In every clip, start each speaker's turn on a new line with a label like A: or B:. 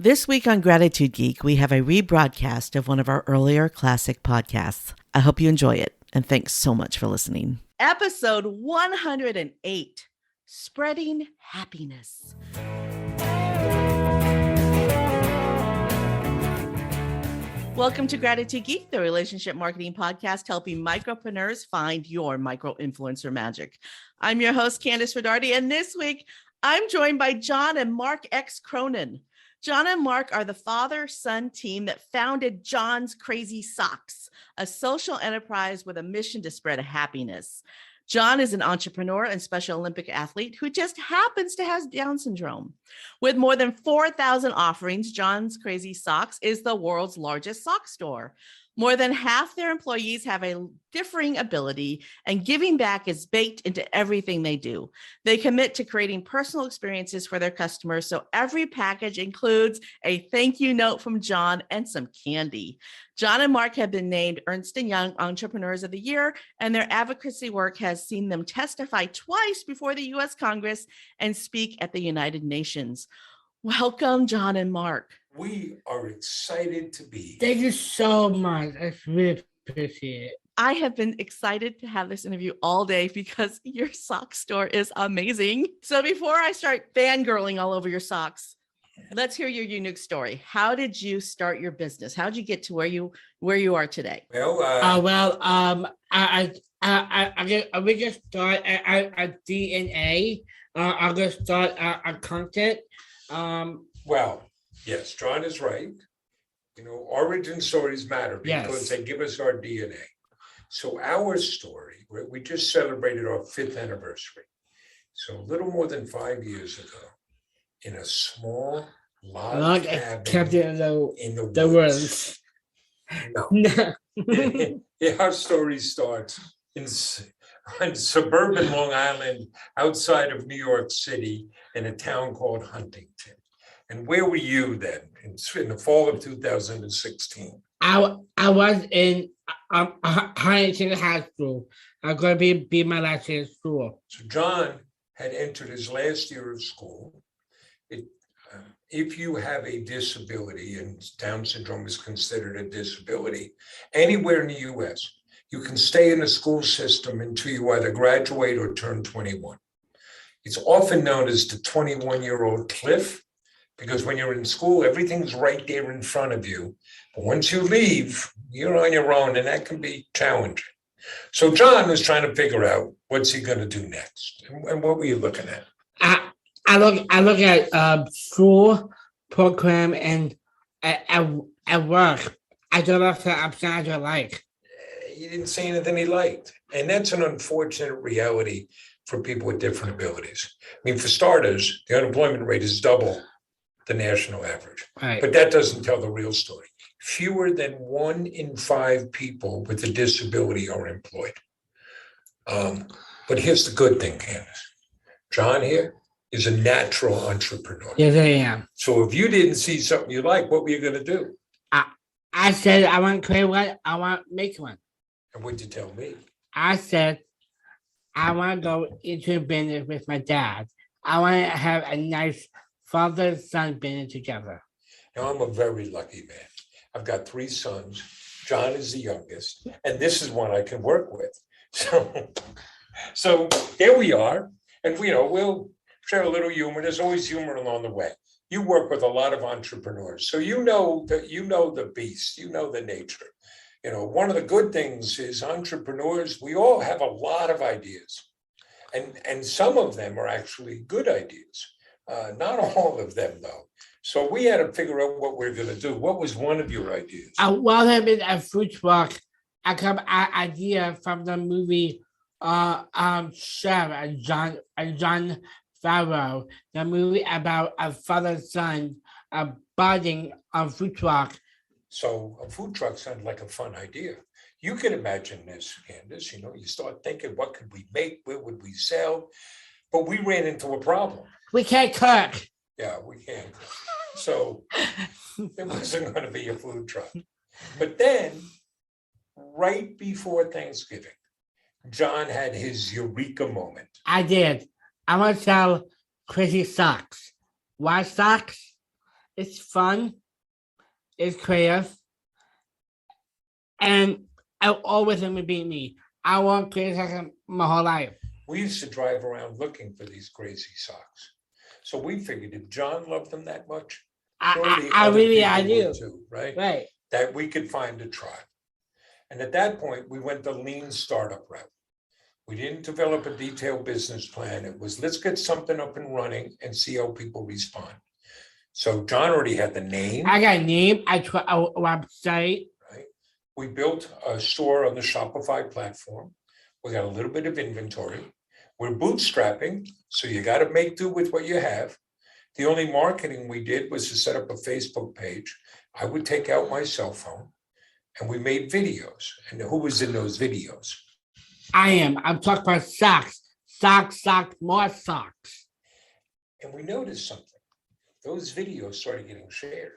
A: This week on Gratitude Geek, we have a rebroadcast of one of our earlier classic podcasts. I hope you enjoy it, and thanks so much for listening. Episode 108, Spreading Happiness. Welcome to Gratitude Geek, the relationship marketing podcast helping micropreneurs find your micro-influencer magic. I'm your host, Kandas Rodarte, and this week, I'm joined by John and Mark X. Cronin. John and Mark are the father-son team that founded John's Crazy Socks, a social enterprise with a mission to spread happiness. John is an entrepreneur and Special Olympic athlete who just happens to have Down syndrome. With more than 4,000 offerings, John's Crazy Socks is the world's largest sock store. More than half their employees have a differing ability, and giving back is baked into everything they do. They commit to creating personal experiences for their customers, so every package includes a thank you note from John and some candy. John and Mark have been named Ernst & Young Entrepreneurs of the Year, and their advocacy work has seen them testify twice before the U.S. Congress and speak at the United Nations. Welcome, John and Mark.
B: We are excited to be here.
C: Thank you so much. I really appreciate it.
A: I have been excited to have this interview all day because your sock store is amazing. So before I start fangirling all over your socks, let's hear your unique story. How did you start your business? How did you get to where you are today?
C: We just start a DNA. I'm gonna start a content.
B: Yes, John is right. You know, origin stories matter because they give us our DNA. So our story, we just celebrated our 5th anniversary. So a little more than 5 years ago, in a small log cabin in the woods. No. Our story starts in suburban Long Island, outside of New York City, in a town called Huntington. And where were you then, in the fall of 2016?
C: I was in Huntington High School. I'm going to be my last year of school.
B: So John had entered his last year of school. If you have a disability, and Down syndrome is considered a disability, anywhere in the U.S., you can stay in the school system until you either graduate or turn 21. It's often known as the 21-year-old cliff, because when you're in school, everything's right there in front of you. But once you leave, you're on your own, and that can be challenging. So John is trying to figure out what's he going to do next. And what were you looking at?
C: I look at school program and at work. I don't know if something I don't like.
B: He didn't see anything he liked. And that's an unfortunate reality for people with different abilities. I mean, for starters, the unemployment rate is double the national average.
C: Right.
B: But that doesn't tell the real story. Fewer than 1 in 5 people with a disability are employed. But here's the good thing, Candace. John here is a natural entrepreneur.
C: Yes, I am.
B: So if you didn't see something you like, what were you going to do?
C: I said I want to create one. I want to make one.
B: And what'd you tell me?
C: I said I want to go into a business with my dad. I want to have a nice father-son business together.
B: Now, I'm a very lucky man. I've got 3 sons. John is the youngest, and this is one I can work with. So here we are, and we'll share a little humor. There's always humor along the way. You work with a lot of entrepreneurs, so you know the beast, you know the nature. You know, one of the good things is entrepreneurs, we all have a lot of ideas, and some of them are actually good ideas. Not all of them, though. So we had to figure out what we're going to do. What was one of your ideas?
C: I want to be a food truck. I got an idea from the movie Chef and John Favreau, the movie about a father-son budding a food truck.
B: So a food truck sounded like a fun idea. You can imagine this, Candace. You start thinking, what could we make? Where would we sell? But we ran into a problem.
C: We can't cook.
B: Yeah, we can't. So there wasn't going to be a food truck. But then, right before Thanksgiving, John had his eureka moment.
C: I did. I want to sell crazy socks. Why socks? It's fun. It's creative. And I always want to be me. I want creative my whole life.
B: We used to drive around looking for these crazy socks. So we figured if John loved them that much, surely
C: I
B: other
C: really
B: people
C: do.
B: would too, right?
C: Right.
B: That we could find a tribe. And at that point, we went the lean startup route. We didn't develop a detailed business plan. It was, let's get something up and running and see how people respond. So John already had the name.
C: I got a name. I tried a website.
B: Right. We built a store on the Shopify platform. We got a little bit of inventory. We're bootstrapping, so you got to make do with what you have. The only marketing we did was to set up a Facebook page. I would take out my cell phone, and we made videos. And who was in those videos?
C: I am. I'm talking about socks. Socks, more socks.
B: And we noticed something. Those videos started getting shared.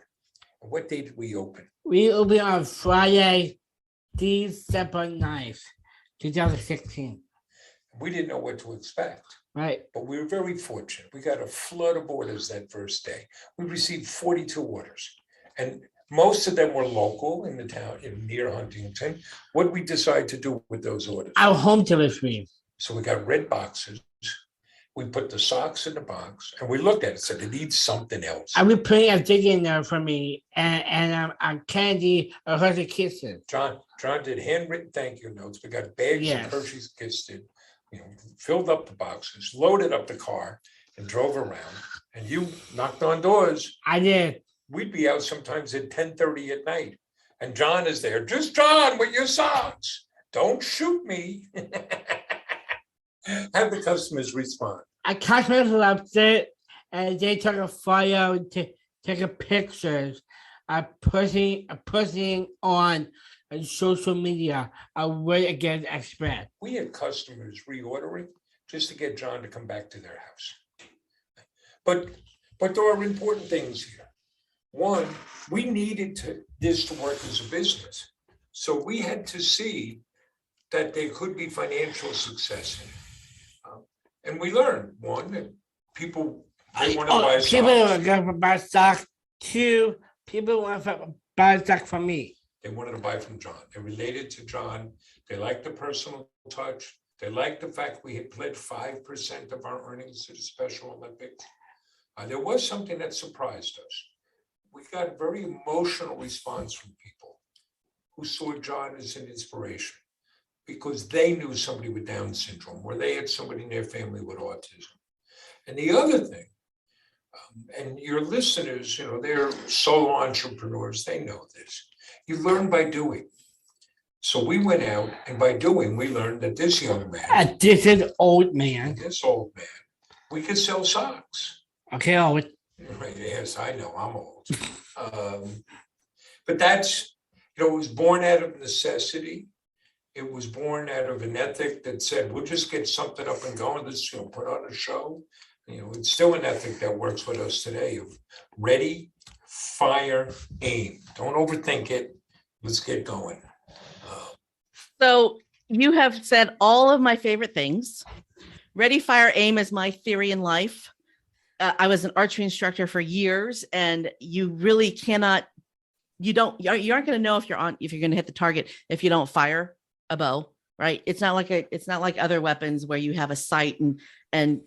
B: And what day did we open?
C: We will be on Friday, December 9th, 2016.
B: We didn't know what to expect.
C: Right.
B: But we were very fortunate. We got a flood of orders that first day. We received 42 orders. And most of them were local in the town, near Huntington. What did we decide to do with those orders?
C: Our home delivery.
B: So we got red boxes. We put the socks in the box, and we looked at it and said, it needs something else.
C: I will put a thing in there for me and candy or Hershey Kisses.
B: John did handwritten thank you notes. We got bags
C: Yes.
B: of Hershey's Kisses, filled up the boxes, loaded up the car, and drove around. And you knocked on doors.
C: I did.
B: We'd be out sometimes at 10:30 at night. And John is there. Just John with your socks. Don't shoot me. Have the customers respond.
C: I customers loved it, and they took a photo to take a pictures. Putting on social media. A way against express.
B: We had customers reordering just to get John to come back to their house. But there are important things here. One, we needed this to work as a business. So we had to see that there could be financial success in it. And we learned, one, that people, they want to buy socks.
C: People want to buy socks. Two, people want to buy socks from me.
B: They wanted to buy from John. They related to John. They liked the personal touch. They liked the fact we had pledged 5% of our earnings to the Special Olympics. There was something that surprised us. We got a very emotional response from people who saw John as an inspiration because they knew somebody with Down syndrome or they had somebody in their family with autism. And the other thing, and your listeners, they're solo entrepreneurs, they know this. You learn by doing. So we went out, and by doing, we learned that this young man,
C: this old man,
B: we could sell socks.
C: Okay, old.
B: Right, yes, I know, I'm old. But that's, it was born out of necessity. It was born out of an ethic that said, we'll just get something up and going. Let's put on a show. It's still an ethic that works with us today of ready, fire, aim. Don't overthink it. Let's get going.
A: So you have said all of my favorite things. Ready, fire, aim is my theory in life. I was an archery instructor for years, and you really cannot, you aren't going to know if you're going to hit the target if you don't fire a bow, right? It's not like other weapons where you have a sight and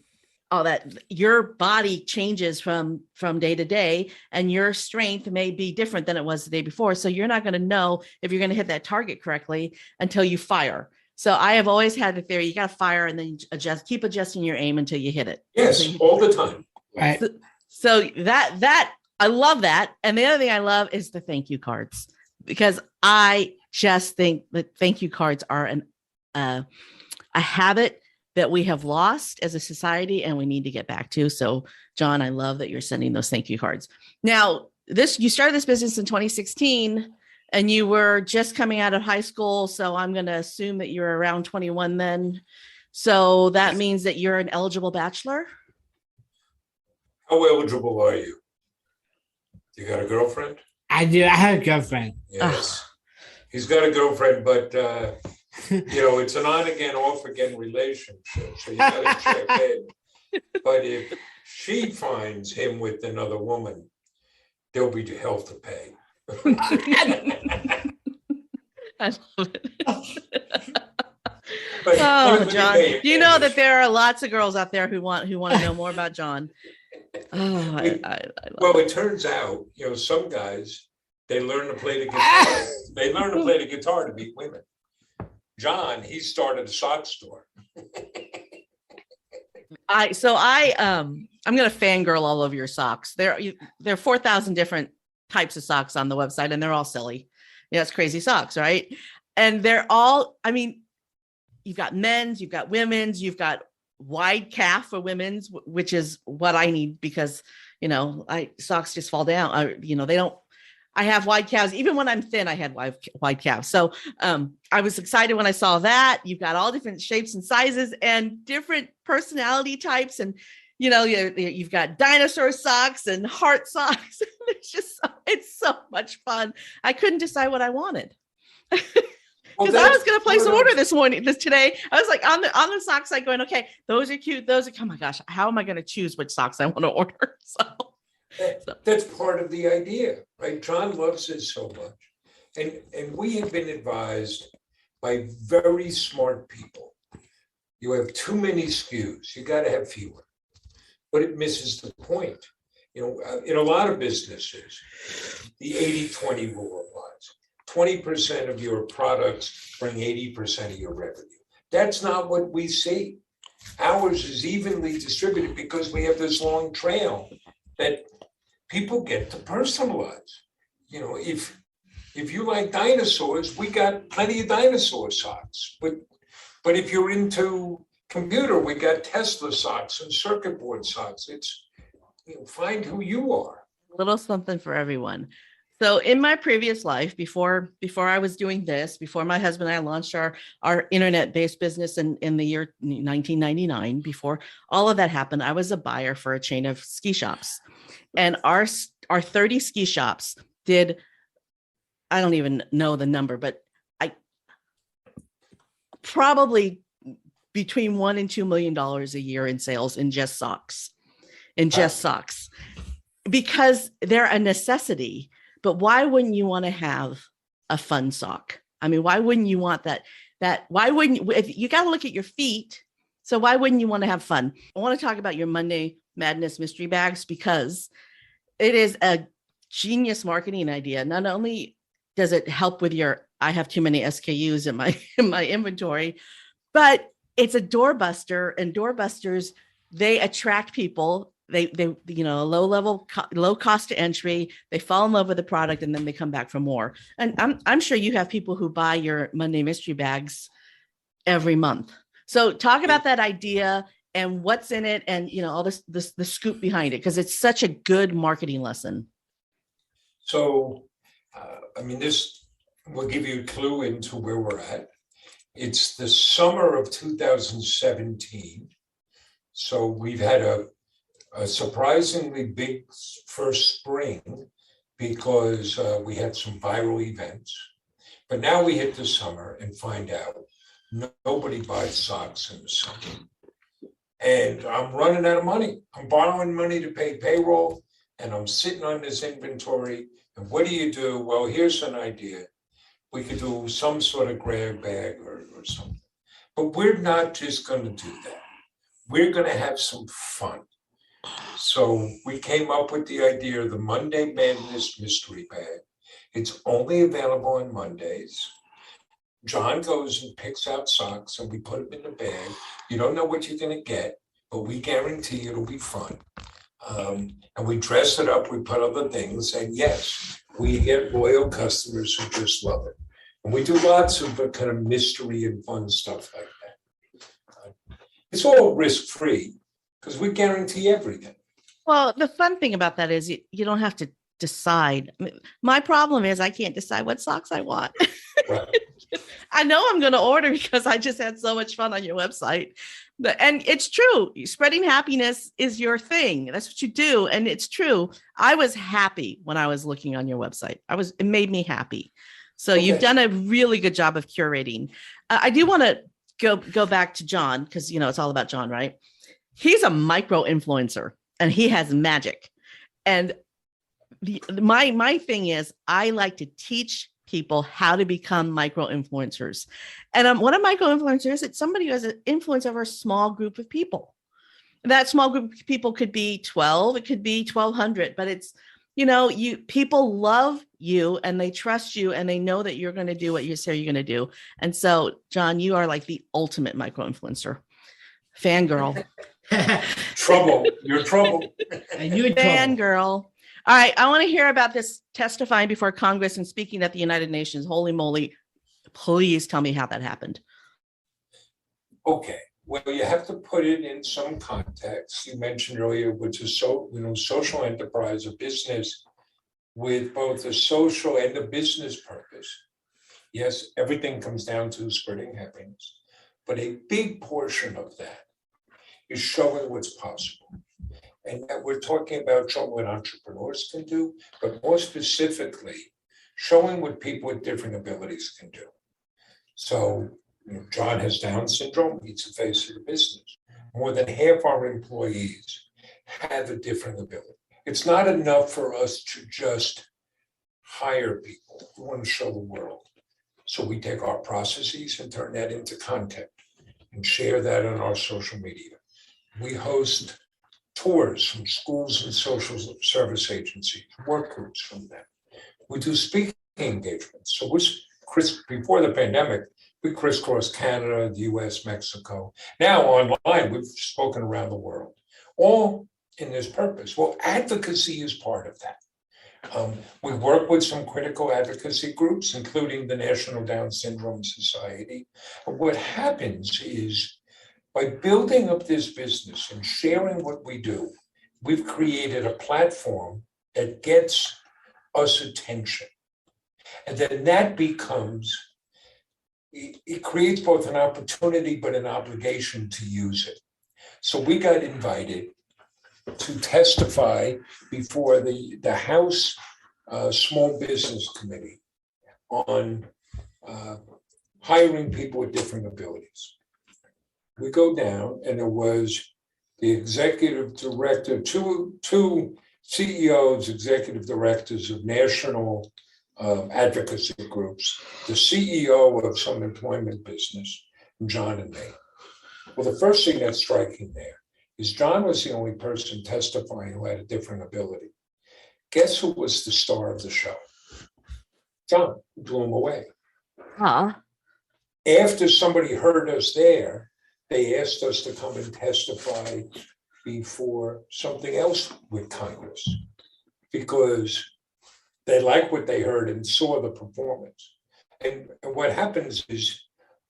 A: all that. Your body changes from day to day, and your strength may be different than it was the day before. So you're not going to know if you're going to hit that target correctly until you fire. So I have always had the theory, you got to fire and then keep adjusting your aim until you hit it.
B: Yes, all the time.
C: Right.
A: So that I love that. And the other thing I love is the thank you cards, because I just think that thank you cards are a habit that we have lost as a society and we need to get back to. So John, I love that you're sending those thank you cards. Now, you started this business in 2016 and you were just coming out of high school. So I'm going to assume that you're around 21 then. So that means that you're an eligible bachelor.
B: How eligible are you? You got a girlfriend?
C: I do. I have a girlfriend.
B: Yes. He's got a girlfriend, but it's an on again, off again relationship. So you got to check in. But if she finds him with another woman, there'll be hell to pay.
A: I love it.
B: But
A: Oh,
B: let me
A: John,
B: tell
A: you know that there are lots of girls out there who want to know more about John. Oh, I love
B: well,
A: it.
B: it turns out, some guys, they learn to play the guitar. They learn to play the guitar to meet women. John, he started a sock store.
A: I'm gonna fangirl all over your socks. There are 4,000 different types of socks on the website, and they're all silly. Yeah, it's crazy socks, right? And they're all, I mean, you've got men's, you've got women's, you've got wide calf for women's, which is what I need because socks just fall down. I have wide calves. Even when I'm thin, I had wide calves. So I was excited when I saw that. You've got all different shapes and sizes and different personality types. And, you've got dinosaur socks and heart socks. It's so much fun. I couldn't decide what I wanted. Because I was going to place an order today. I was like on the sock site going, okay, those are cute. Oh my gosh, how am I going to choose which socks I want to order?
B: That's part of the idea, right? John loves it so much. And we have been advised by very smart people. You have too many SKUs. You got to have fewer. But it misses the point. In a lot of businesses, the 80-20 rule applies. 20% of your products bring 80% of your revenue. That's not what we see. Ours is evenly distributed because we have this long trail that people get to personalize. If you like dinosaurs, we got plenty of dinosaur socks. But if you're into computer, we got Tesla socks and circuit board socks. It's find who you are.
A: A little something for everyone. So in my previous life, before I was doing this, before my husband and I launched our internet-based business in the year 1999, before all of that happened, I was a buyer for a chain of ski shops. And our 30 ski shops did, I don't even know the number, but I probably between $1 and $2 million a year in sales in just socks, because they're a necessity. But why wouldn't you want to have a fun sock? I mean, why wouldn't you want that? Why wouldn't if you got to look at your feet? So why wouldn't you want to have fun? I want to talk about your Monday Madness mystery bags because it is a genius marketing idea. Not only does it help with I have too many SKUs in my inventory, but it's a doorbuster, and doorbusters, they attract people. They low cost to entry. They fall in love with the product and then they come back for more. And I'm sure you have people who buy your Monday mystery bags every month. So talk about that idea and what's in it and all this the scoop behind it, because it's such a good marketing lesson.
B: So this will give you a clue into where we're at. It's the summer of 2017. So we've had a surprisingly big first spring because we had some viral events. But now we hit the summer and find out nobody buys socks in the summer. And I'm running out of money. I'm borrowing money to pay payroll, and I'm sitting on this inventory. And what do? Well, here's an idea. We could do some sort of grab bag or something. But we're not just going to do that. We're going to have some fun. So we came up with the idea of the Monday Madness mystery bag. It's only available on Mondays. John goes and picks out socks and we put them in the bag. You don't know what you're going to get, but we guarantee it'll be fun. And we dress it up, we put other things, and yes, we get loyal customers who just love it. And we do lots of kind of mystery and fun stuff like that. It's all risk-free because we guarantee everything.
A: Well, the fun thing about that is you don't have to decide. My problem is I can't decide what socks I want.
B: Right.
A: I know I'm going to order because I just had so much fun on your website. And it's true. Spreading happiness is your thing. That's what you do. And it's true. I was happy when I was looking on your website. It made me happy. So okay. You've done a really good job of curating. I do want to go back to John because, it's all about John, right? He's a micro influencer and he has magic. And my thing is I like to teach people how to become micro influencers. And what a micro influencer is, it's somebody who has an influence over a small group of people. That small group of people could be 12, it could be 1,200, but it's, people love you and they trust you and they know that you're going to do what you say you're going to do. And so, John, you are like the ultimate micro influencer. Fangirl.
B: Trouble. You're trouble.
A: Fangirl. All right. I want to hear about this testifying before Congress and speaking at the United Nations. Holy moly. Please tell me how that happened.
B: Okay. Well, you have to put it in some context. You mentioned earlier, which is social enterprise, a business with both a social and a business purpose. Yes, everything comes down to spreading happiness, but a big portion of that is showing what's possible. And that we're talking about showing what entrepreneurs can do, but more specifically, showing what people with different abilities can do. So, John has Down syndrome, he's the face of the business. More than half our employees have a different ability. It's not enough for us to just hire people. We want to show the world. So we take our processes and turn that into content and share that on our social media. We host tours from schools and social service agencies, work groups from them. We do speaking engagements. So before the pandemic, we crisscrossed Canada, the US, Mexico. Now online, we've spoken around the world, all in this purpose. Well, advocacy is part of that. We work with some critical advocacy groups, including the National Down Syndrome Society. And what happens is, by building up this business and sharing what we do, we've created a platform that gets us attention. And then that becomes, it creates both an opportunity but an obligation to use it. So we got invited to testify before the House Small Business Committee on hiring people with different abilities. We go down, and there was the executive director, two CEOs, executive directors of national advocacy groups, the CEO of some employment business, John and me. Well, the first thing that's striking there is John was the only person testifying who had a different ability. Guess who was the star of the show? John. Blew him away. After somebody heard us there, they asked us to come and testify before something else with Congress because they liked what they heard and saw the performance. And what happens is,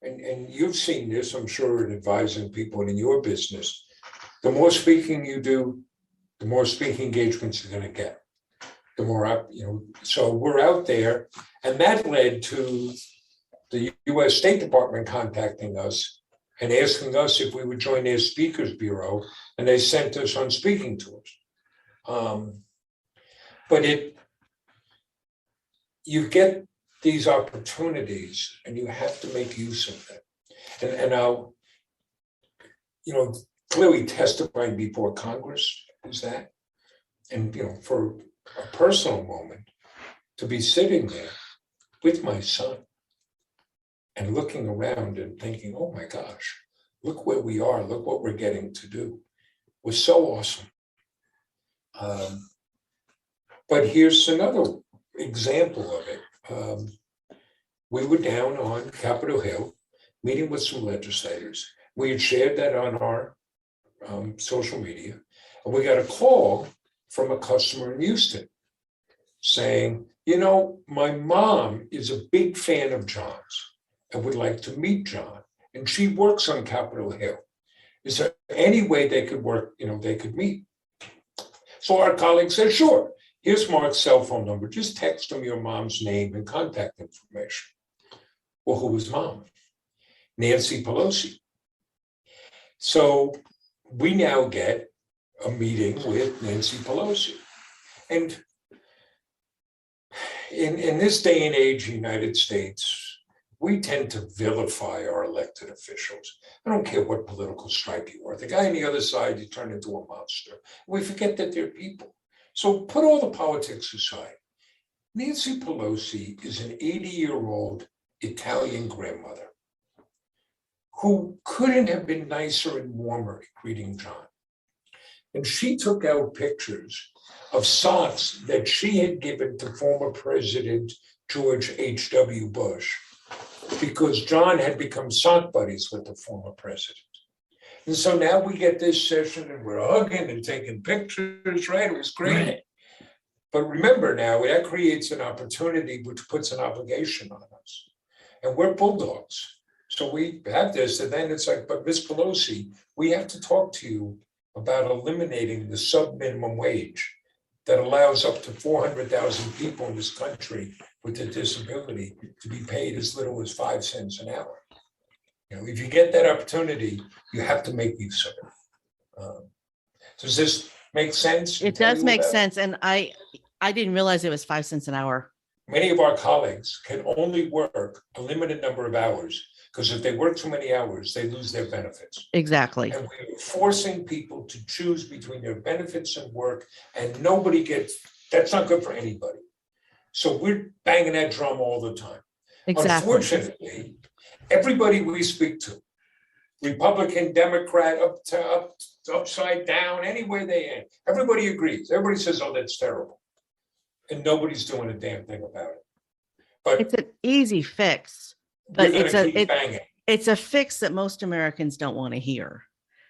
B: and you've seen this, I'm sure, in advising people in your business, the more speaking you do, the more speaking engagements you're going to get. The more, so we're out there, and that led to the U.S. State Department contacting us and asking us if we would join their speakers bureau, and they sent us on speaking tours. But you get these opportunities, and you have to make use of them. And I'll, clearly testifying before Congress is that, and for a personal moment, to be sitting there with my son and looking around and thinking, oh my gosh, look where we are, look what we're getting to do, was so awesome. But here's another example of it. We were down on Capitol Hill, meeting with some legislators. We had shared that on our social media, and we got a call from a customer in Houston saying, my mom is a big fan of John's and would like to meet John, and she works on Capitol Hill. Is there any way they could work, they could meet? So our colleague said, sure, here's Mark's cell phone number. Just text him your mom's name and contact information. Well, who was mom? Nancy Pelosi. So we now get a meeting with Nancy Pelosi. And in this day and age, United States, we tend to vilify our elected officials. I don't care what political stripe you are. The guy on the other side, you turn into a monster. We forget that they're people. So put all the politics aside. Nancy Pelosi is an 80-year-old Italian grandmother who couldn't have been nicer and warmer at greeting John. And she took out pictures of socks that she had given to former President George H.W. Bush because John had become sock buddies with the former president. And so now we get this session and we're hugging and taking pictures, right? It was great.
C: Right.
B: But remember now, that creates an opportunity which puts an obligation on us. And we're bulldogs. So we have this, and then it's like, but Ms. Pelosi, we have to talk to you about eliminating the sub-minimum wage that allows up to 400,000 people in this country with a disability to be paid as little as 5 cents an hour. You know, if you get that opportunity, you have to make use of it. Does this make sense?
A: It does make sense. And I didn't realize it was 5 cents an hour.
B: Many of our colleagues can only work a limited number of hours because if they work too many hours, they lose their benefits.
A: Exactly.
B: And we're forcing people to choose between their benefits and work, and nobody gets, that's not good for anybody. So we're banging that drum all the time.
A: Exactly.
B: Unfortunately, everybody we speak to, Republican, Democrat, upside down, anywhere they end, everybody agrees. Everybody says, oh, that's terrible. And nobody's doing a damn thing about it. But
A: it's an easy fix, but
B: banging.
A: It's a fix that most Americans don't want to hear.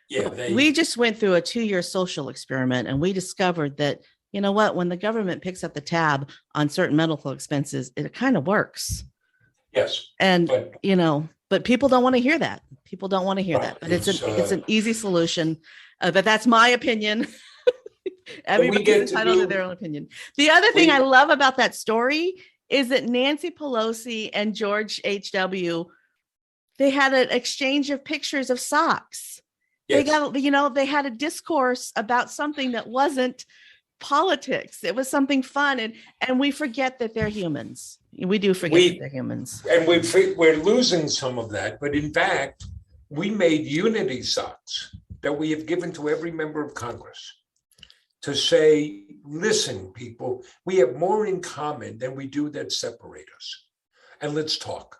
B: Yeah,
A: we just went through a 2-year social experiment, and we discovered that, you know what, when the government picks up the tab on certain medical expenses, it kind of works.
B: Yes.
A: And, but people don't want to hear that. People don't want to hear that. But it's an easy solution. But that's my opinion. Everybody's entitled to their own opinion. The other thing I love about that story is that Nancy Pelosi and George H.W., they had an exchange of pictures of socks. Yes. They had a discourse about something that wasn't politics. It was something fun. And we forget that they're humans. We do forget that they're humans.
B: And we're losing some of that. But in fact, we made unity socks that we have given to every member of Congress to say, listen, people, we have more in common than we do that separate us. And let's talk.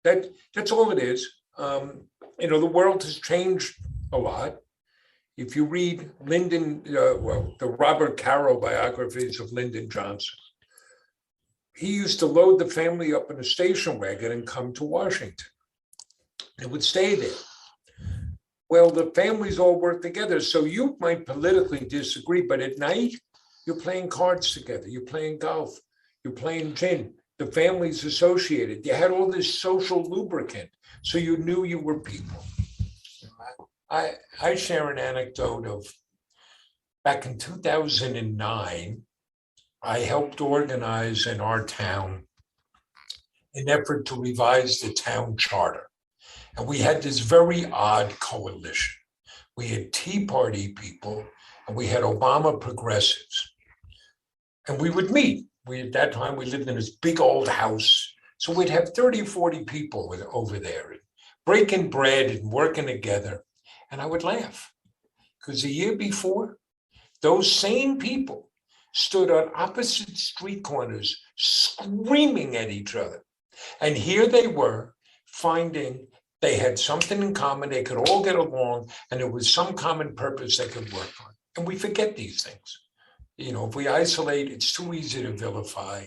B: That's all it is. The world has changed a lot. If you read the Robert Caro biographies of Lyndon Johnson, he used to load the family up in a station wagon and come to Washington. They would stay there. Well, the families all work together. So you might politically disagree, but at night, you're playing cards together. You're playing golf. You're playing gin. The family's associated. You had all this social lubricant. So you knew you were people. I share an anecdote of back in 2009, I helped organize in our town an effort to revise the town charter. And we had this very odd coalition. We had Tea Party people and we had Obama progressives. And we would meet. At that time, we lived in this big old house. So we'd have 30 or 40 people over there, breaking bread and working together. And I would laugh because the year before, those same people stood on opposite street corners screaming at each other. And here they were finding they had something in common, they could all get along, and there was some common purpose they could work on. And we forget these things. If we isolate, it's too easy to vilify.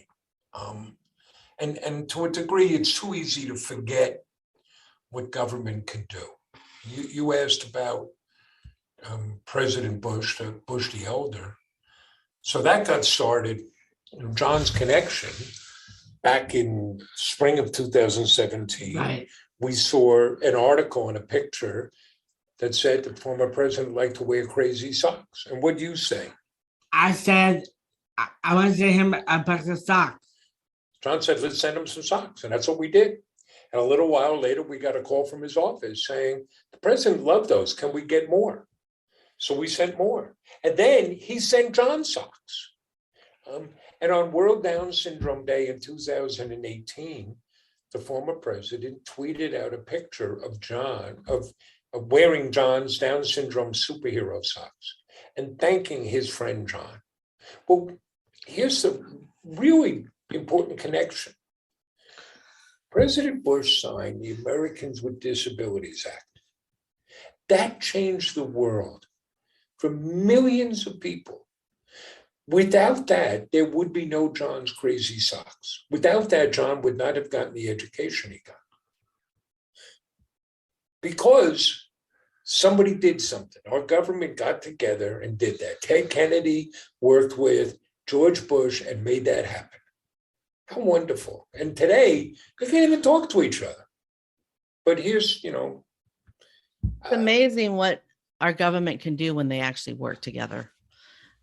B: And to a degree, it's too easy to forget what government can do. You asked about President Bush, Bush the Elder. So that got started, John's connection, back in spring of 2017.
C: Right.
B: We saw an article and a picture that said the former president liked to wear crazy socks. And what do you say?
C: I said, I want to send him a pack of socks.
B: John said, let's send him some socks. And that's what we did. And a little while later, we got a call from his office saying, the president loved those. Can we get more? So we sent more. And then he sent John socks. And on World Down Syndrome Day in 2018, the former president tweeted out a picture of John, of wearing John's Down syndrome superhero socks and thanking his friend John. Well, here's the really important connection. President Bush signed the Americans with Disabilities Act. That changed the world for millions of people. Without that, there would be no John's Crazy Socks. Without that, John would not have gotten the education he got. Because somebody did something. Our government got together and did that. Ted Kennedy worked with George Bush and made that happen. How wonderful. And today, they can't even talk to each other. But here's,
A: It's amazing what our government can do when they actually work together.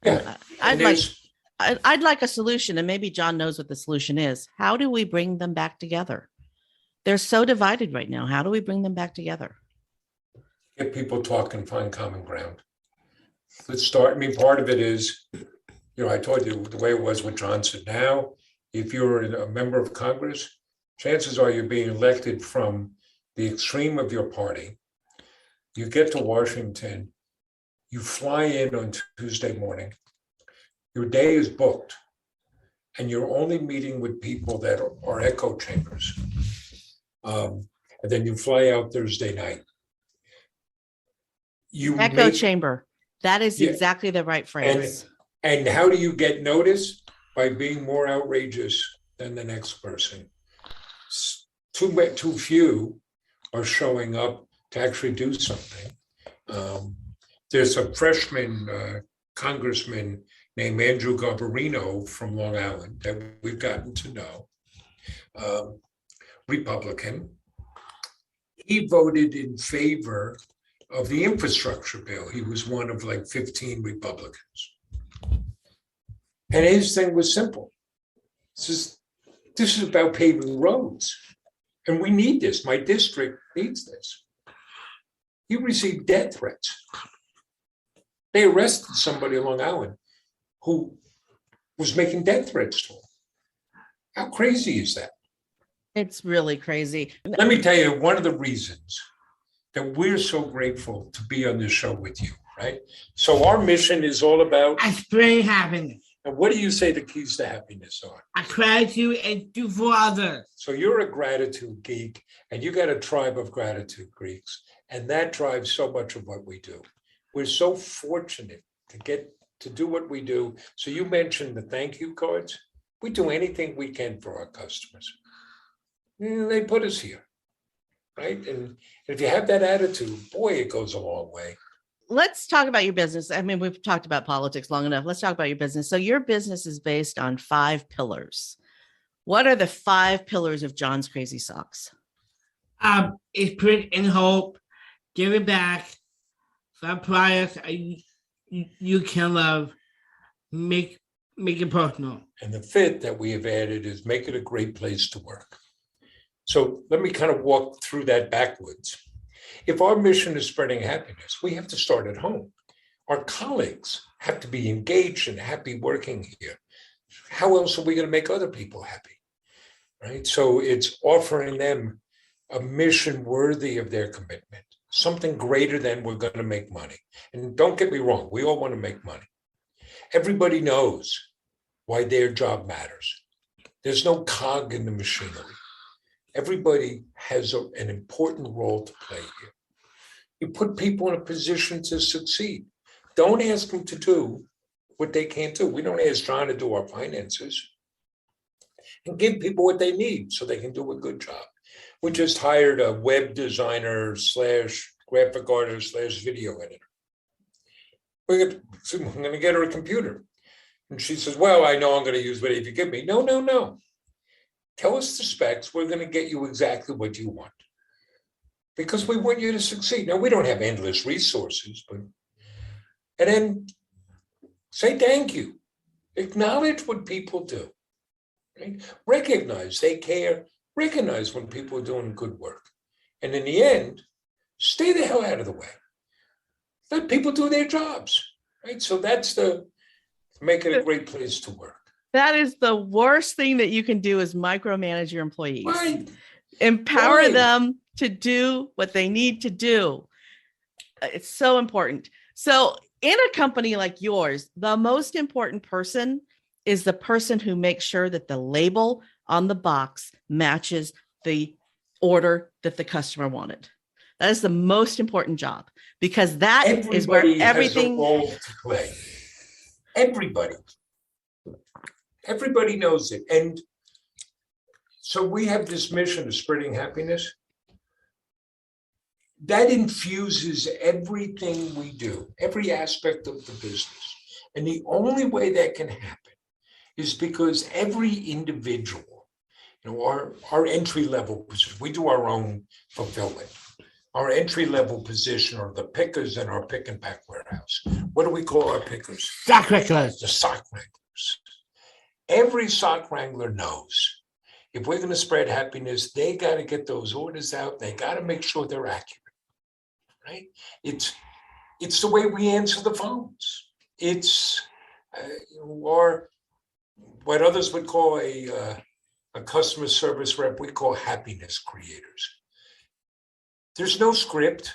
B: Yeah.
A: I'd like a solution, and maybe John knows what the solution is. How do we bring them back together? They're so divided right now. How do we bring them back together?
B: Get people talking, find common ground. Let's start. I mean, part of it is, I told you the way it was with Johnson. Now, if you're a member of Congress, chances are you're being elected from the extreme of your party. You get to Washington, you fly in on Tuesday morning, your day is booked, and you're only meeting with people that are echo chambers. And then you fly out Thursday night.
A: Echo chamber. That is exactly the right phrase.
B: And how do you get noticed? By being more outrageous than the next person. Too few are showing up to actually do something. There's a freshman congressman named Andrew Garbarino from Long Island that we've gotten to know, Republican. He voted in favor of the infrastructure bill. He was one of like 15 Republicans. And his thing was simple. This is about paving roads. And we need this. My district needs this. He received death threats. They arrested somebody on Long Island who was making death threats to him. How crazy is that?
A: It's really crazy.
B: Let me tell you one of the reasons that we're so grateful to be on this show with you, right? So our mission is all about
C: spreading happiness.
B: And what do you say the keys to happiness are?
C: Gratitude and do for others.
B: So you're a gratitude geek, and you got a tribe of gratitude Greeks, and that drives so much of what we do. We're so fortunate to get to do what we do. So you mentioned the thank you cards. We do anything we can for our customers. They put us here, right? And if you have that attitude, boy, it goes a long way.
A: Let's talk about your business. I mean, we've talked about politics long enough. Let's talk about your business. So your business is based on 5 pillars. What are the 5 pillars of John's Crazy Socks?
C: It's print and hope, giving back, some products you can love, make it personal.
B: And the 5th that we have added is make it a great place to work. So let me kind of walk through that backwards. If our mission is spreading happiness, we have to start at home. Our colleagues have to be engaged and happy working here. How else are we going to make other people happy, right? So it's offering them a mission worthy of their commitment, something greater than we're going to make money. And don't get me wrong, we all want to make money. Everybody knows why their job matters. There's no cog in the machinery. Everybody has an important role to play here. You put people in a position to succeed. Don't ask them to do what they can't do. We don't ask John to do our finances. And give people what they need so they can do a good job. We just hired a web designer / graphic artist / video editor. We're going to get her a computer. And she says, well, I know I'm going to use whatever you give me. No. Tell us the specs. We're going to get you exactly what you want. Because we want you to succeed. Now, we don't have endless resources, but, and then say thank you. Acknowledge what people do. Right? Recognize they care. Recognize when people are doing good work. And in the end, stay the hell out of the way. Let people do their jobs. Right? So that's make it a great place to work.
A: That is the worst thing that you can do is micromanage your employees.
B: Right.
A: Empower them to do what they need to do. It's so important. So in a company like yours, the most important person is the person who makes sure that the label on the box matches the order that the customer wanted. That is the most important job, because that is where everything
B: has a role to play. Everybody knows it. And so we have this mission of spreading happiness. That infuses everything we do, every aspect of the business. And the only way that can happen is because every individual, our entry level position, we do our own fulfillment. Our entry level position are the pickers in our pick and pack warehouse. What do we call our pickers?
C: Sock wranglers.
B: The sock wranglers. Every sock wrangler knows if we're going to spread happiness, they got to get those orders out. They got to make sure they're accurate, right? It's the way we answer the phones. It's or what others would call a customer service rep, we call happiness creators. There's no script.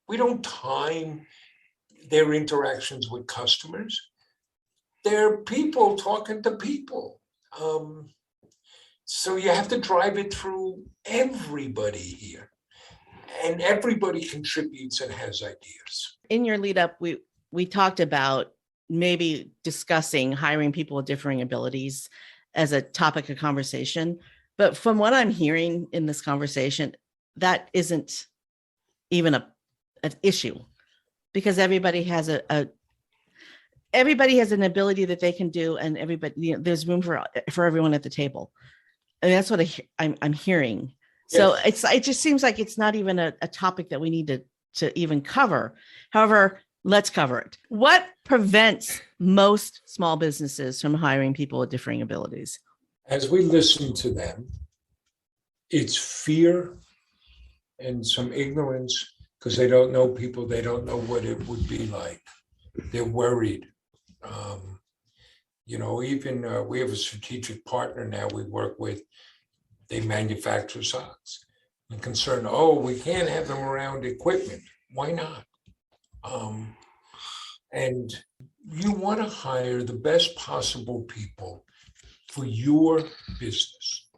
B: We don't time their interactions with customers. They're people talking to people. So you have to drive it through everybody here. And everybody contributes and has ideas.
A: In your lead up, we talked about maybe discussing hiring people with differing abilities as a topic of conversation. But from what I'm hearing in this conversation, that isn't even an issue, because everybody has everybody has an ability that they can do, and everybody, there's room for everyone at the table. And that's what I'm hearing. So
B: Yes.
A: it just seems like it's not even a topic that we need to even cover. However, let's cover it. What prevents most small businesses from hiring people with differing abilities?
B: As we listen to them, it's fear and some ignorance, because they don't know people. They don't know what it would be like. They're worried. Even we have a strategic partner now we work with. They manufacture socks. And concerned, we can't have them around equipment. Why not? And you want to hire the best possible people for your business.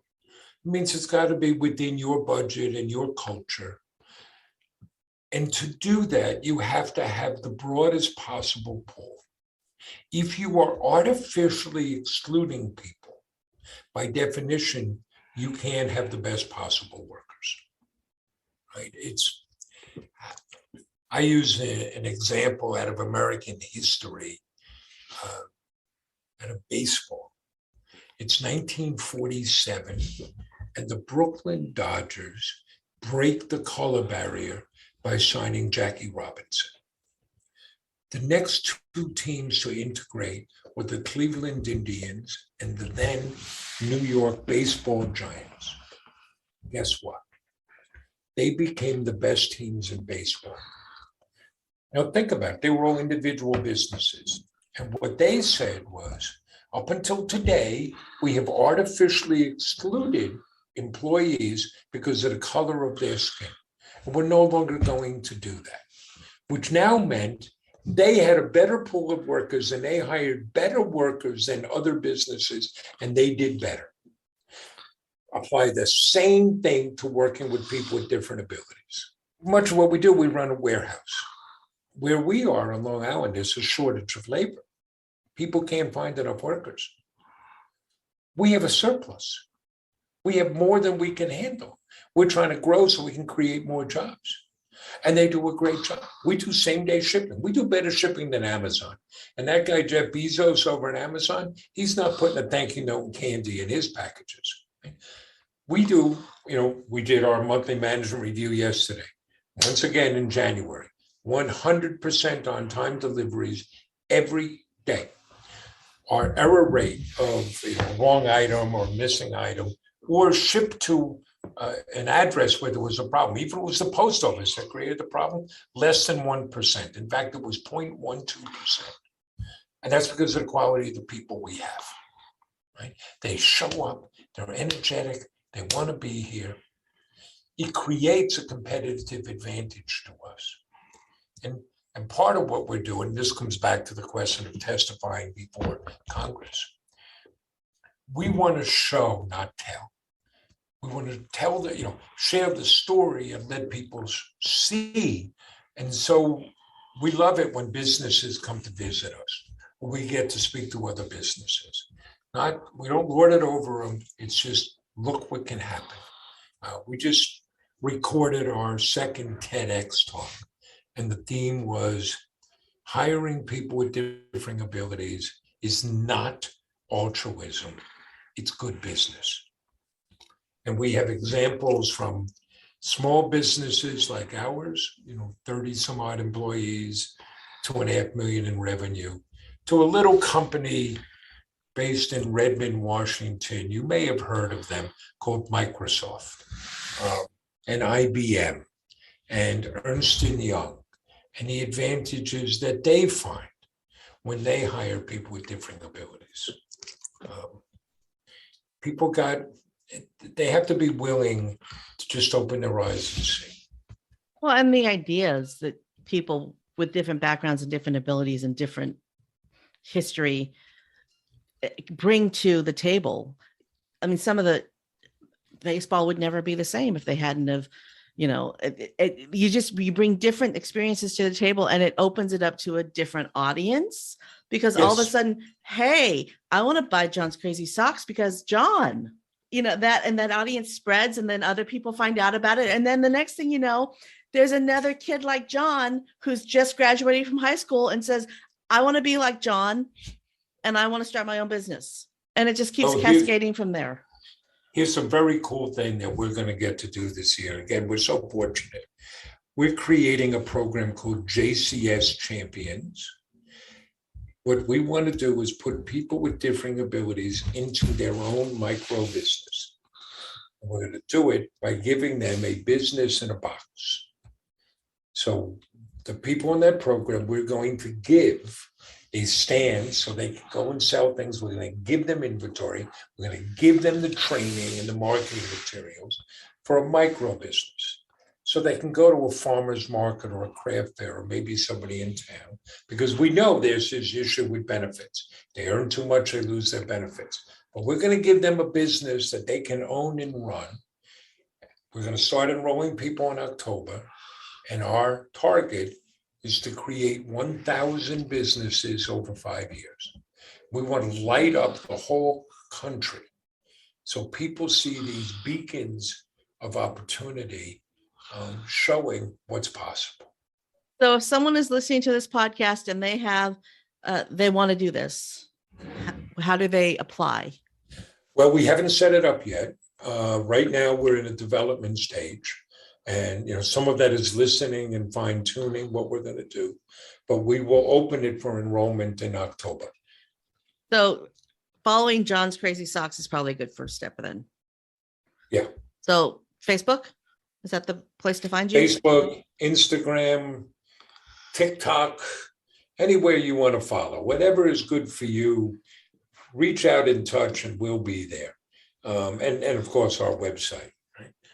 B: It means it's got to be within your budget and your culture. And to do that, you have to have the broadest possible pool. If you are artificially excluding people, by definition, you can't have the best possible workers, right? I use an example out of American history, out of baseball. It's 1947, and the Brooklyn Dodgers break the color barrier by signing Jackie Robinson. The next two teams to integrate were the Cleveland Indians and the then New York Baseball Giants. Guess what? They became the best teams in baseball. Now think about it. They were all individual businesses. And what they said was, up until today, we have artificially excluded employees because of the color of their skin. And we're no longer going to do that, which now meant they had a better pool of workers and they hired better workers than other businesses, and they did better. Apply the same thing to working with people with different abilities. Much of what we do, we run a warehouse. Where we are on Long Island, there's a shortage of labor. People can't find enough workers. We have a surplus. We have more than we can handle. We're trying to grow so we can create more jobs. And they do a great job. We do same-day shipping. We do better shipping than Amazon. And that guy, Jeff Bezos over at Amazon, he's not putting a thank you note and candy in his packages. We do, we did our monthly management review yesterday. Once again in January, 100% on-time deliveries every day. Our error rate of wrong item or missing item or shipped to an address where there was a problem, even if it was the post office that created the problem, less than 1%. In fact, it was 0.12%. And that's because of the quality of the people we have, right? They show up, they're energetic, they want to be here. It creates a competitive advantage to us. And And part of what we're doing, this comes back to the question of testifying before Congress. We want to show, not tell. We want to tell share the story and let people see. And so we love it when businesses come to visit us. We get to speak to other businesses. We don't lord it over them. It's just, look what can happen. We just recorded our second TEDx talk, and the theme was hiring people with differing abilities is not altruism. It's good business. And we have examples from small businesses like ours, 30 some odd employees, 2.5 million in revenue, to a little company based in Redmond, Washington. You may have heard of them, called Microsoft, and IBM, and Ernst & Young, and the advantages that they find when they hire people with differing abilities. They have to be willing to just open their eyes and see.
A: Well, and the ideas that people with different backgrounds and different abilities and different history bring to the table. I mean, some of the baseball would never be the same if they hadn't have, you bring different experiences to the table, and it opens it up to a different audience, because all of a sudden, hey, I want to buy John's crazy socks because John, that audience spreads, and then other people find out about it. And then the next thing you know, there's another kid like John who's just graduating from high school and says, I want to be like John, and I want to start my own business. And it just keeps cascading from there.
B: Here's a very cool thing that we're going to get to do this year. Again, we're so fortunate. We're creating a program called JCS Champions. What we want to do is put people with differing abilities into their own micro business. And we're going to do it by giving them a business in a box. So the people in that program, we're going to give a stand so they can go and sell things. We're going to give them inventory. We're going to give them the training and the marketing materials for a micro business. So they can go to a farmer's market or a craft fair, or maybe somebody in town, because we know there's this issue with benefits. They earn too much, they lose their benefits. But we're going to give them a business that they can own and run. We're going to start enrolling people in October, and our target is to create 1,000 businesses over 5 years. We want to light up the whole country so people see these beacons of opportunity showing what's possible.
A: So if someone is listening to this podcast and they want to do this, how do they apply?
B: Well, we haven't set it up yet. Right now, we're in a development stage. And some of that is listening and fine tuning what we're going to do, but we will open it for enrollment in October.
A: So following John's Crazy Socks is probably a good first step then.
B: Yeah.
A: So Facebook, is that the place to find you?
B: Facebook, Instagram, TikTok, anywhere you want to follow, whatever is good for you, reach out in touch and we'll be there. And of course, our website.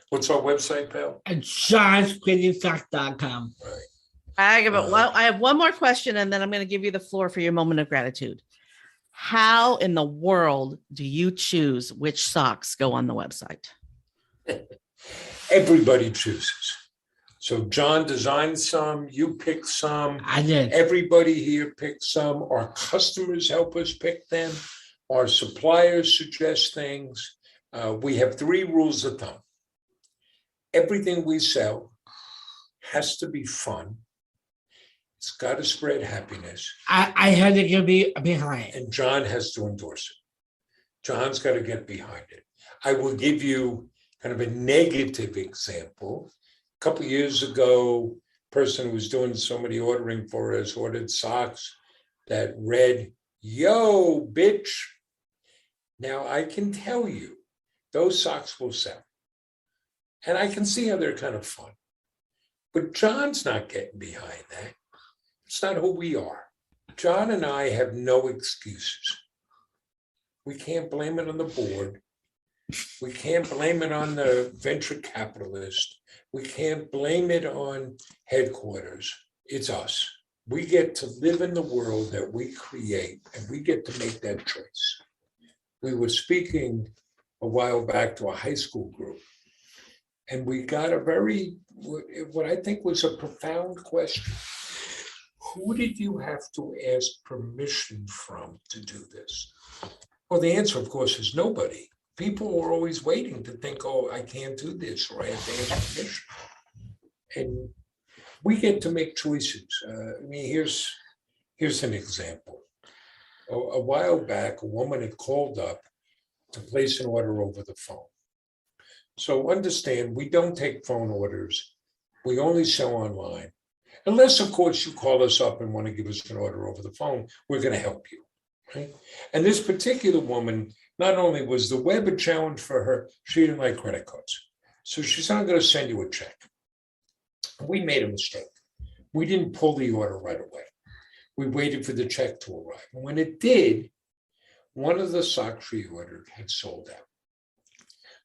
B: What's our website, pal?
C: At johnscrazysock.com.
B: Right.
A: I have one more question, and then I'm going to give you the floor for your moment of gratitude. How in the world do you choose which socks go on the website?
B: Everybody chooses. So John designed some, you pick some.
C: I did.
B: Everybody here picks some. Our customers help us pick them. Our suppliers suggest things. We have 3 rules of thumb. Everything we sell has to be fun. It's got to spread happiness.
C: I had to get behind.
B: And John has to endorse it. John's got to get behind it. I will give you kind of a negative example. A couple of years ago, a person who was doing so many ordering for us ordered socks that read, "Yo, bitch." Now, I can tell you, those socks will sell. And I can see how they're kind of fun. But John's not getting behind that. It's not who we are. John and I have no excuses. We can't blame it on the board. We can't blame it on the venture capitalist. We can't blame it on headquarters. It's us. we get to live in the world that we create, and we get to make that choice. We were speaking a while back to a high school group, and we got a very, what I think was a profound question. Who did you have to ask permission from to do this? Well, the answer, of course, is nobody. People are always waiting to think, oh, I can't do this, or I have to ask permission. And we get to make choices. Here's an example. A while back, a woman had called up to place an order over the phone. So understand, we don't take phone orders. We only sell online. Unless, of course, you call us up and want to give us an order over the phone, we're going to help you, right? And this particular woman, not only was the web a challenge for her, she didn't like credit cards. So she said, I'm going to send you a check. We made a mistake. We didn't pull the order right away. We waited for the check to arrive. And when it did, one of the socks she ordered had sold out.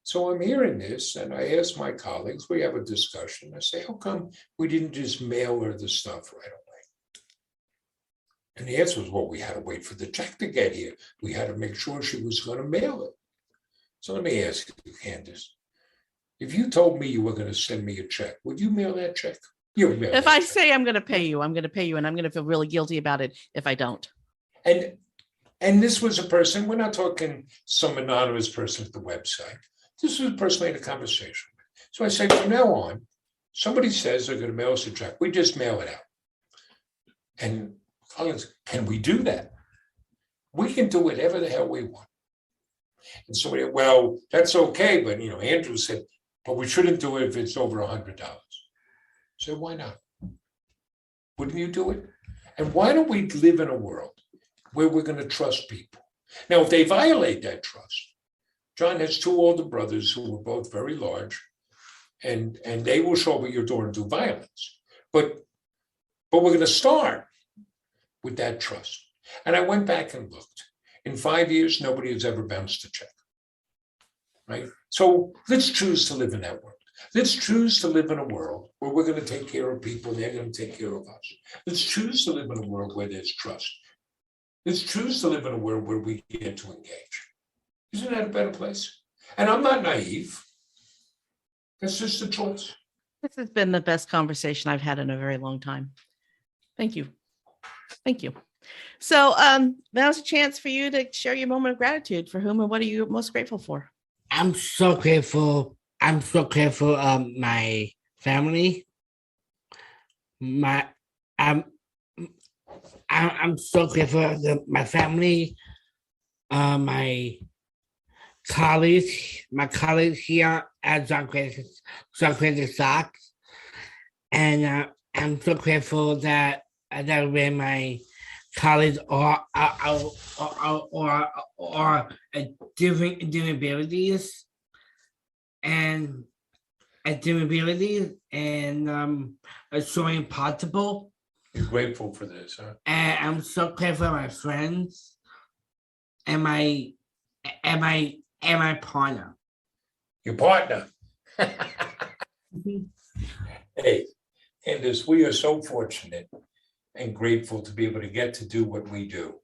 B: So I'm hearing this, and I ask my colleagues, we have a discussion. I say, how come we didn't just mail her the stuff right away? And the answer was, well, we had to wait for the check to get here. We had to make sure she was going to mail it. So let me ask you, Kandas, if you told me you were going to send me a check, would you mail that check? You would mail
A: If
B: that
A: I
B: check.
A: say I'm going to pay you, I'm going to pay you, and I'm going to feel really guilty about it if I don't.
B: And this was a person, we're not talking some anonymous person at the website. This was a person I had a conversation with. So I say, from now on, somebody says they're going to mail us a check, we just mail it out. And colleagues, can we do that? We can do whatever the hell we want. And somebody, well, that's okay, but Andrew said, but we shouldn't do it if it's over $100. So why not? Wouldn't you do it? And why don't we live in a world where we're going to trust people? Now, if they violate that trust, John has two older brothers who were both very large, and they will show up at your door and do violence. But we're going to start with that trust. And I went back and looked. In 5 years, nobody has ever bounced a check, right? So let's choose to live in that world. Let's choose to live in a world where we're going to take care of people, and they're going to take care of us. Let's choose to live in a world where there's trust. Let's choose to live in a world where we get to engage. Isn't that a better place? And I'm not naive. That's just a choice.
A: This has been the best conversation I've had in a very long time. Thank you. Thank you. So now's a chance for you to share your moment of gratitude. For whom and what are you most grateful for?
C: I'm so grateful. I'm so grateful my family. I'm so grateful for my family, my colleagues here at John Gratitude Socks, and I'm so grateful that when my colleagues are different abilities and showing possible.
B: You're grateful for this, huh?
C: And I'm so grateful for my friends and my partner.
B: Your partner. Hey, Kandas, we are so fortunate and grateful to be able to get to do what we do.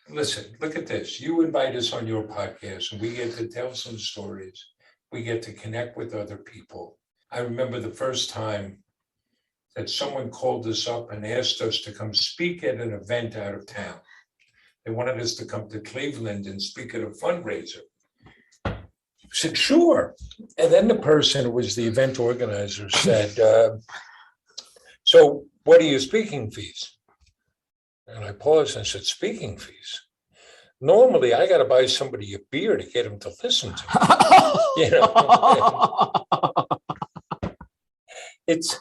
B: Listen, look at this. You invite us on your podcast and we get to tell some stories. We get to connect with other people. I remember the first time that someone called us up and asked us to come speak at an event out of town. They wanted us to come to Cleveland and speak at a fundraiser. I said, sure. And then the person who was the event organizer said, so what are your speaking fees? And I paused and said, speaking fees? Normally, I got to buy somebody a beer to get them to listen to me. It's,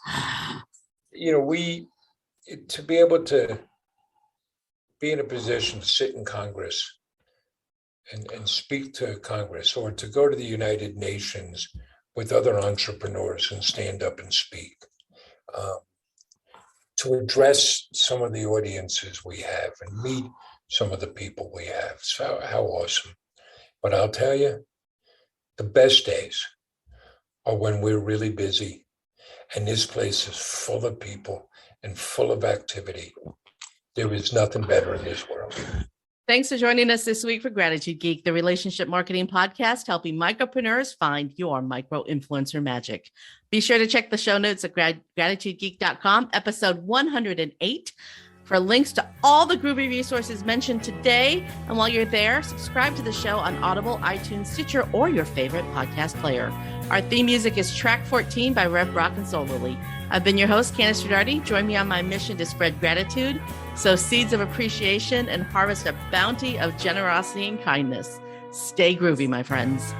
B: to be able to be in a position to sit in Congress and speak to Congress, or to go to the United Nations with other entrepreneurs and stand up and speak, to address some of the audiences we have and meet some of the people we have. So how awesome. But I'll tell you, the best days are when we're really busy And this place is full of people and full of activity. There is nothing better in this world.
A: Thanks for joining us this week for Gratitude Geek, the relationship marketing podcast, helping micropreneurs find your micro influencer magic. Be sure to check the show notes at gratitudegeek.com, episode 108, for links to all the groovy resources mentioned today. And while you're there, subscribe to the show on Audible, iTunes, Stitcher, or your favorite podcast player. Our theme music is track 14 by rebroadcast solely. I've been your host, Kandas Rodarte. Join me on my mission to spread gratitude, sow seeds of appreciation, and harvest a bounty of generosity and kindness. Stay groovy, my friends.